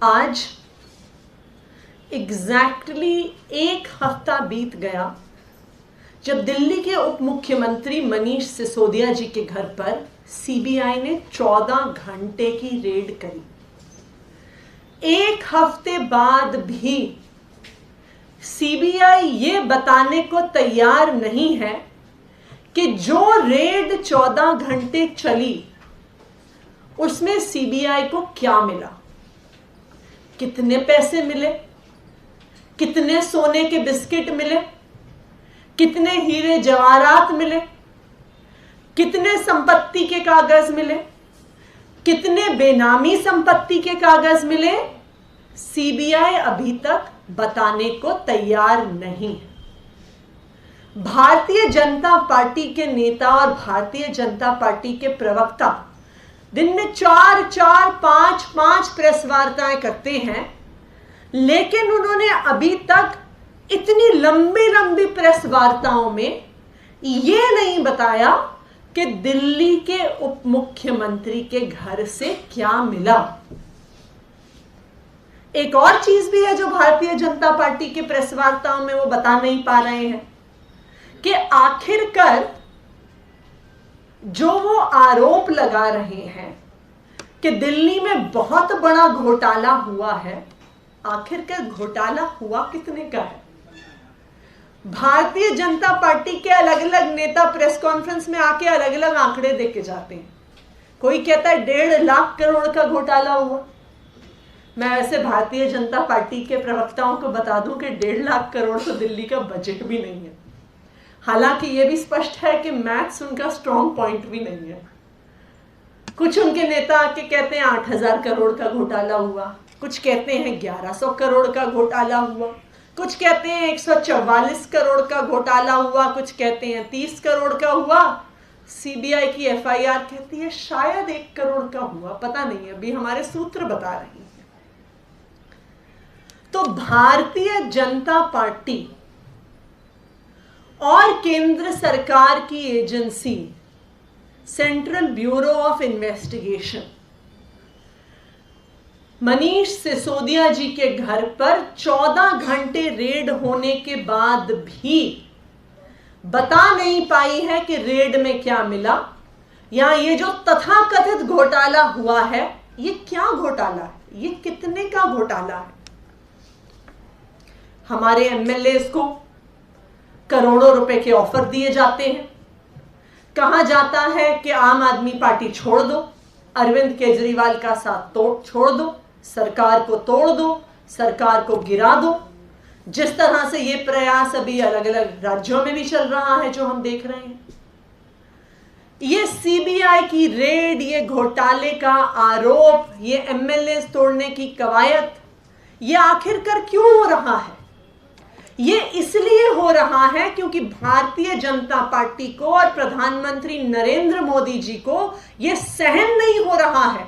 आज एग्जैक्टली एक हफ्ता बीत गया जब दिल्ली के उप मुख्यमंत्री मनीष सिसोदिया जी के घर पर सीबीआई ने 14 घंटे की रेड करी। एक हफ्ते बाद भी सीबीआई ये बताने को तैयार नहीं है कि जो रेड 14 घंटे चली उसमें सीबीआई को क्या मिला, कितने पैसे मिले, कितने सोने के बिस्किट मिले, कितने हीरे जवाहरात मिले, कितने संपत्ति के कागज मिले, कितने बेनामी संपत्ति के कागज मिले, सीबीआई अभी तक बताने को तैयार नहीं है। भारतीय जनता पार्टी के नेता और भारतीय जनता पार्टी के प्रवक्ता दिन में 4-4, 5-5 प्रेस वार्ताएं करते हैं, लेकिन उन्होंने अभी तक इतनी लंबी लंबी प्रेस वार्ताओं में यह नहीं बताया कि दिल्ली के उप मुख्यमंत्री के घर से क्या मिला। एक और चीज भी है जो भारतीय जनता पार्टी के प्रेस वार्ताओं में वो बता नहीं पा रहे हैं कि आखिरकार जो वो आरोप लगा रहे हैं कि दिल्ली में बहुत बड़ा घोटाला हुआ है, आखिरकार घोटाला हुआ कितने का है। भारतीय जनता पार्टी के अलग अलग नेता प्रेस कॉन्फ्रेंस में आके अलग अलग आंकड़े दे के जाते हैं। कोई कहता है 1.5 लाख करोड़ का घोटाला हुआ। मैं ऐसे भारतीय जनता पार्टी के प्रवक्ताओं को बता दूं कि 1.5 लाख करोड़ तो दिल्ली का बजट भी नहीं है। हालांकि यह भी स्पष्ट है कि मैथ्स उनका स्ट्रॉन्ग पॉइंट भी नहीं है। कुछ उनके नेता आके कहते हैं 8,000 करोड़ का घोटाला हुआ, कुछ कहते हैं 1100 करोड़ का घोटाला हुआ, कुछ कहते हैं 144 करोड़ का घोटाला हुआ, कुछ कहते हैं 30 करोड़ का हुआ। सीबीआई की एफआईआर कहती है शायद 1 करोड़ का हुआ, पता नहीं, अभी हमारे सूत्र बता रहे हैं। तो भारतीय जनता पार्टी और केंद्र सरकार की agency central bureau of investigation Manish Sisodia ji के घर पर 14 घंटे रेड होने के बाद भी बता नहीं पाई है कि रेड में क्या मिला, या ये जो तथाकथित घोटाला हुआ है ये क्या घोटाला है, ये कितने का घोटाला है। हमारे एमएलए को करोड़ों रुपए के ऑफर दिए जाते हैं, कहा जाता है कि आम आदमी पार्टी छोड़ दो, अरविंद केजरीवाल का साथ छोड़ दो, सरकार को तोड़ दो, सरकार को गिरा दो। जिस तरह से ये प्रयास अभी अलग अलग राज्यों में भी चल रहा है जो हम देख रहे हैं, ये सीबीआई की रेड, ये घोटाले का आरोप, ये एमएलए तोड़ने की कवायद, ये आखिरकार क्यों हो रहा है। ये इसलिए हो रहा है क्योंकि भारतीय जनता पार्टी को और प्रधानमंत्री नरेंद्र मोदी जी को यह सहन नहीं हो रहा है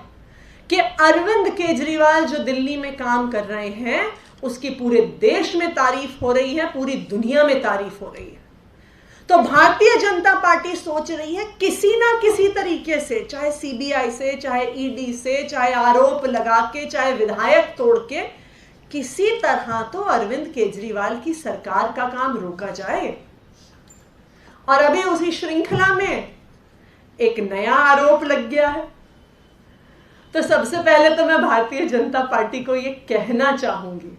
कि अरविंद केजरीवाल जो दिल्ली में काम कर रहे हैं उसकी पूरे देश में तारीफ हो रही है, पूरी दुनिया में तारीफ हो रही है। तो भारतीय जनता पार्टी सोच रही है किसी ना किसी तरीके से, चाहे सीबीआई से, चाहे ईडी से, चाहे आरोप लगा के, चाहे विधायक तोड़ के, किसी तरह तो अरविंद केजरीवाल की सरकार का काम रोका जाए। और अभी उसी श्रृंखला में एक नया आरोप लग गया है। तो सबसे पहले तो मैं भारतीय जनता पार्टी को यह कहना चाहूंगी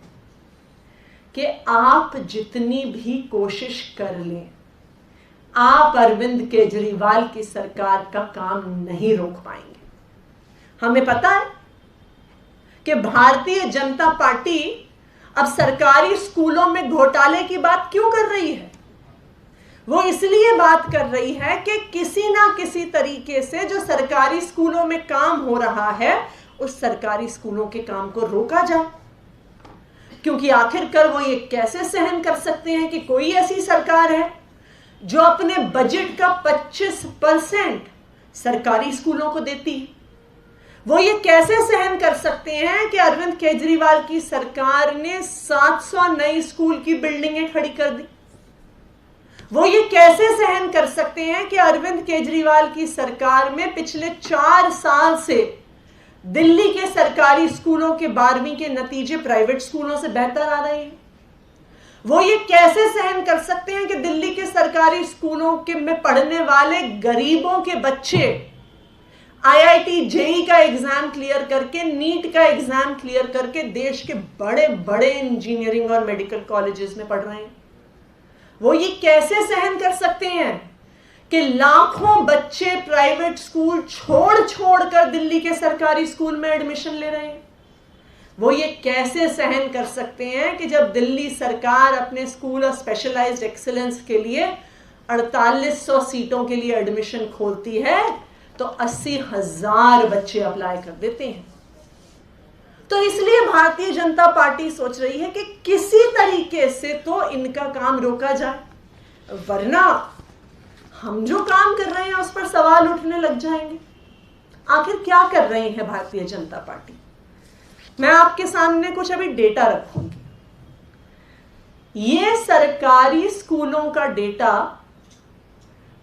कि आप जितनी भी कोशिश कर लें, आप अरविंद केजरीवाल की सरकार का काम नहीं रोक पाएंगे। हमें पता है कि भारतीय जनता पार्टी अब सरकारी स्कूलों में घोटाले की बात क्यों कर रही है। वो इसलिए बात कर रही है कि किसी ना किसी तरीके से जो सरकारी स्कूलों में काम हो रहा है उस सरकारी स्कूलों के काम को रोका जाए। क्योंकि आखिरकार वो ये कैसे सहन कर सकते हैं कि कोई ऐसी सरकार है जो अपने बजट का 25% सरकारी स्कूलों को देती है। वो ये कैसे सहन कर सकते हैं कि अरविंद केजरीवाल की सरकार ने 700 नई स्कूल की बिल्डिंगें खड़ी कर दी। वो ये कैसे सहन कर सकते हैं कि अरविंद केजरीवाल की सरकार में पिछले 4 साल से दिल्ली के सरकारी स्कूलों के 12वीं के नतीजे प्राइवेट स्कूलों से बेहतर आ रहे हैं। वो ये कैसे सहन कर सकते हैं कि दिल्ली के सरकारी स्कूलों के में पढ़ने वाले गरीबों के बच्चे आईआईटी जेई का एग्जाम क्लियर करके, नीट का एग्जाम क्लियर करके देश के बड़े बड़े इंजीनियरिंग और मेडिकल कॉलेजेस में पढ़ रहे हैं। वो ये कैसे सहन कर सकते हैं कि लाखों बच्चे प्राइवेट स्कूल छोड़ छोड़कर दिल्ली के सरकारी स्कूल में एडमिशन ले रहे हैं। वो ये कैसे सहन कर सकते हैं कि जब दिल्ली सरकार अपने स्कूल ऑफ स्पेशलाइज्ड एक्सीलेंस के लिए 4800 सीटों के लिए एडमिशन खोलती है तो 80,000 बच्चे अप्लाई कर देते हैं। तो इसलिए भारतीय जनता पार्टी सोच रही है कि किसी तरीके से तो इनका काम रोका जाए, वरना हम जो काम कर रहे हैं उस पर सवाल उठने लग जाएंगे। आखिर क्या कर रही है भारतीय जनता पार्टी? मैं आपके सामने कुछ अभी डेटा रखूंगी। ये सरकारी स्कूलों का डेटा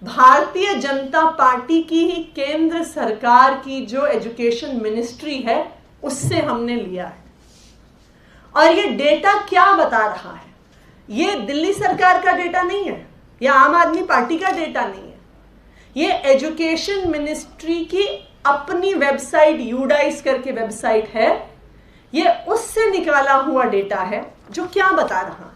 भारतीय जनता पार्टी की ही केंद्र सरकार की जो एजुकेशन मिनिस्ट्री है उससे हमने लिया है। और ये डेटा क्या बता रहा है? ये दिल्ली सरकार का डेटा नहीं है या आम आदमी पार्टी का डेटा नहीं है। ये एजुकेशन मिनिस्ट्री की अपनी वेबसाइट यूडाइस करके वेबसाइट है। ये उससे निकाला हुआ डेटा है जो क्या बता रहा है?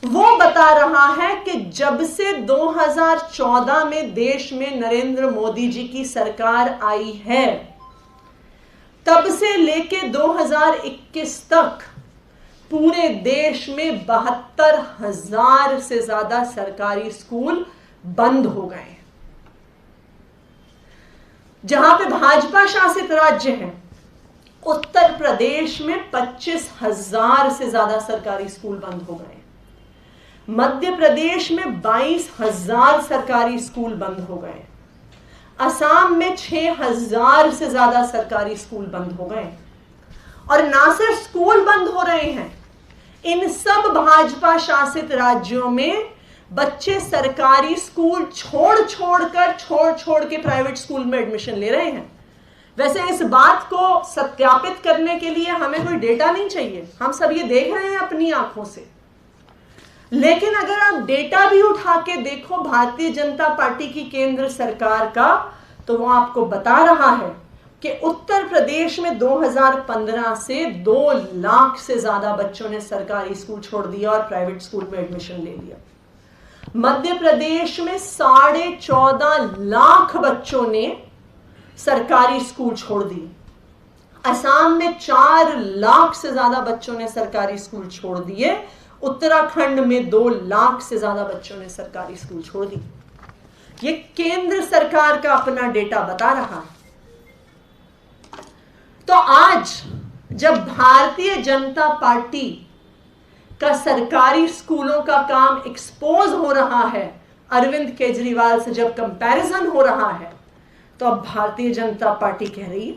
वो बता रहा है कि जब से 2014 में देश में नरेंद्र मोदी जी की सरकार आई है, तब से लेके 2021 तक पूरे देश में 72,000 से ज्यादा सरकारी स्कूल बंद हो गए हैं। जहां पे भाजपा शासित राज्य हैं, उत्तर प्रदेश में 25,000 से ज्यादा सरकारी स्कूल बंद हो गए। मध्य प्रदेश में 22,000 सरकारी स्कूल बंद हो गए। असम में 6,000 से ज्यादा सरकारी स्कूल बंद हो गए। और ना सिर्फ स्कूल बंद हो रहे हैं, इन सब भाजपा शासित राज्यों में बच्चे सरकारी स्कूल छोड़ छोड़ के प्राइवेट स्कूल में एडमिशन ले रहे हैं। वैसे इस बात को सत्यापित करने के लिए हमें कोई डेटा नहीं चाहिए, हम सब ये देख रहे हैं अपनी आंखों से। लेकिन अगर आप डेटा भी उठा के देखो भारतीय जनता पार्टी की केंद्र सरकार का, तो वो आपको बता रहा है कि उत्तर प्रदेश में 2015 से 2 लाख से ज्यादा बच्चों ने सरकारी स्कूल छोड़ दिया और प्राइवेट स्कूल में एडमिशन ले लिया। मध्य प्रदेश में 14.5 लाख बच्चों ने सरकारी स्कूल छोड़ दिए। असम में 4 लाख से ज्यादा बच्चों ने सरकारी स्कूल छोड़ दिए। उत्तराखंड में 2 लाख से ज्यादा बच्चों ने सरकारी स्कूल छोड़ दिए। ये केंद्र सरकार का अपना डेटा बता रहा है। तो आज जब भारतीय जनता पार्टी का सरकारी स्कूलों का काम एक्सपोज हो रहा है, अरविंद केजरीवाल से जब कंपैरिजन हो रहा है, तो अब भारतीय जनता पार्टी कह रही है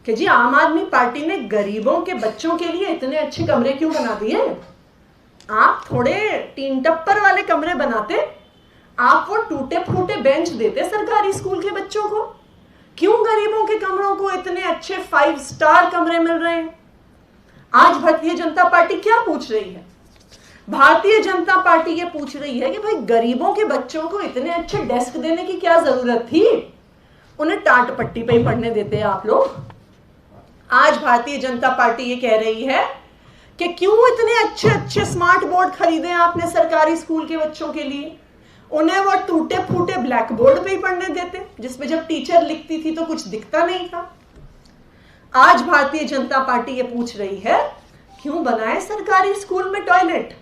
कि जी आम आदमी पार्टी ने गरीबों के बच्चों के लिए इतने अच्छे कमरे क्यों बना दिए? आप थोड़े टीन टप्पर वाले कमरे बनाते, आप वो टूटे फूटे बेंच देते सरकारी स्कूल के बच्चों को। क्यों गरीबों के कमरों को इतने अच्छे 5 स्टार कमरे मिल रहे हैं? आज भारतीय जनता पार्टी क्या पूछ रही है? भारतीय जनता पार्टी ये पूछ रही है कि भाई गरीबों के बच्चों को इतने अच्छे डेस्क देने की क्या जरूरत थी? उन्हें टाट पट्टी पे ही पढ़ने देते आप लोग। आज भारतीय जनता पार्टी ये कह रही है कि क्यों इतने अच्छे अच्छे स्मार्ट बोर्ड खरीदे आपने सरकारी स्कूल के बच्चों के लिए? उन्हें वो टूटे फूटे ब्लैक बोर्ड पे ही पढ़ने देते, जिसमें जब टीचर लिखती थी तो कुछ दिखता नहीं था। आज भारतीय जनता पार्टी ये पूछ रही है क्यों बनाए सरकारी स्कूल में टॉयलेट?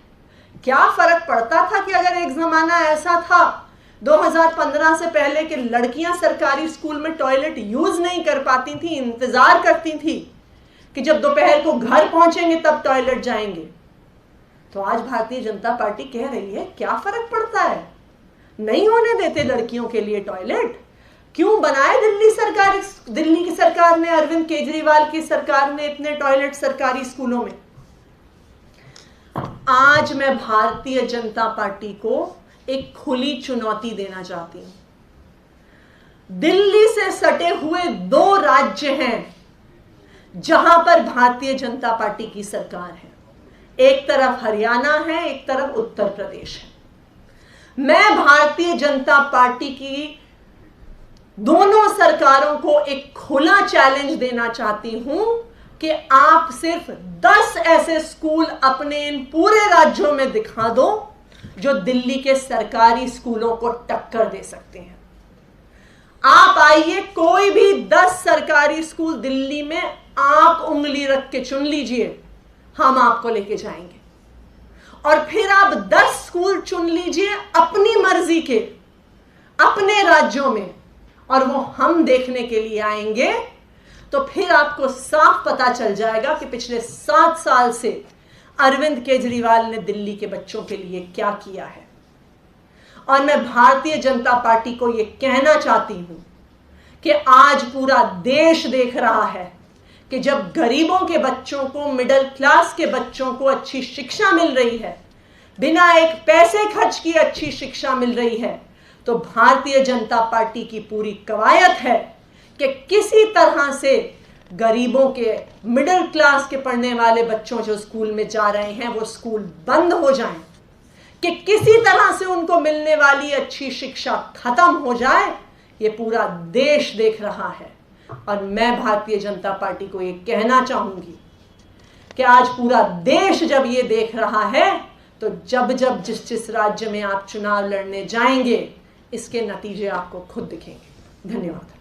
क्या फर्क पड़ता था कि अगर एक जमाना ऐसा था 2015 से पहले कि लड़कियां सरकारी स्कूल में टॉयलेट यूज नहीं कर पाती थी, इंतजार करती थी कि जब दोपहर को घर पहुंचेंगे तब टॉयलेट जाएंगे। तो आज भारतीय जनता पार्टी कह रही है क्या फर्क पड़ता है, नहीं होने देते लड़कियों के लिए टॉयलेट? क्यों बनाए दिल्ली की सरकार ने, अरविंद केजरीवाल की सरकार ने इतने टॉयलेट सरकारी स्कूलों में? आज मैं भारतीय जनता पार्टी को एक खुली चुनौती देना चाहती हूं। दिल्ली से सटे हुए 2 राज्य हैं जहां पर भारतीय जनता पार्टी की सरकार है। एक तरफ हरियाणा है, एक तरफ उत्तर प्रदेश है। मैं भारतीय जनता पार्टी की दोनों सरकारों को एक खुला चैलेंज देना चाहती हूं कि आप सिर्फ 10 ऐसे स्कूल अपने इन पूरे राज्यों में दिखा दो जो दिल्ली के सरकारी स्कूलों को टक्कर दे सकते हैं। आप आइए, कोई भी 10 सरकारी स्कूल दिल्ली में आप उंगली रख के चुन लीजिए, हम आपको लेके जाएंगे। और फिर आप 10 स्कूल चुन लीजिए अपनी मर्जी के अपने राज्यों में, और वो हम देखने के लिए आएंगे। तो फिर आपको साफ पता चल जाएगा कि पिछले 7 साल से अरविंद केजरीवाल ने दिल्ली के बच्चों के लिए क्या किया है। और मैं भारतीय जनता पार्टी को यह कहना चाहती हूं कि आज पूरा देश देख रहा है कि जब गरीबों के बच्चों को, मिडिल क्लास के बच्चों को अच्छी शिक्षा मिल रही है, बिना एक पैसे खर्च किए अच्छी शिक्षा मिल रही है, तो भारतीय जनता पार्टी की पूरी कवायद है कि किसी तरह से गरीबों के, मिडिल क्लास के पढ़ने वाले बच्चों जो स्कूल में जा रहे हैं वो स्कूल बंद हो जाएं, कि किसी तरह से उनको मिलने वाली अच्छी शिक्षा खत्म हो जाए। ये पूरा देश देख रहा है। और मैं भारतीय जनता पार्टी को ये कहना चाहूंगी कि आज पूरा देश जब ये देख रहा है, तो जब जब जिस राज्य में आप चुनाव लड़ने जाएंगे, इसके नतीजे आपको खुद दिखेंगे। धन्यवाद।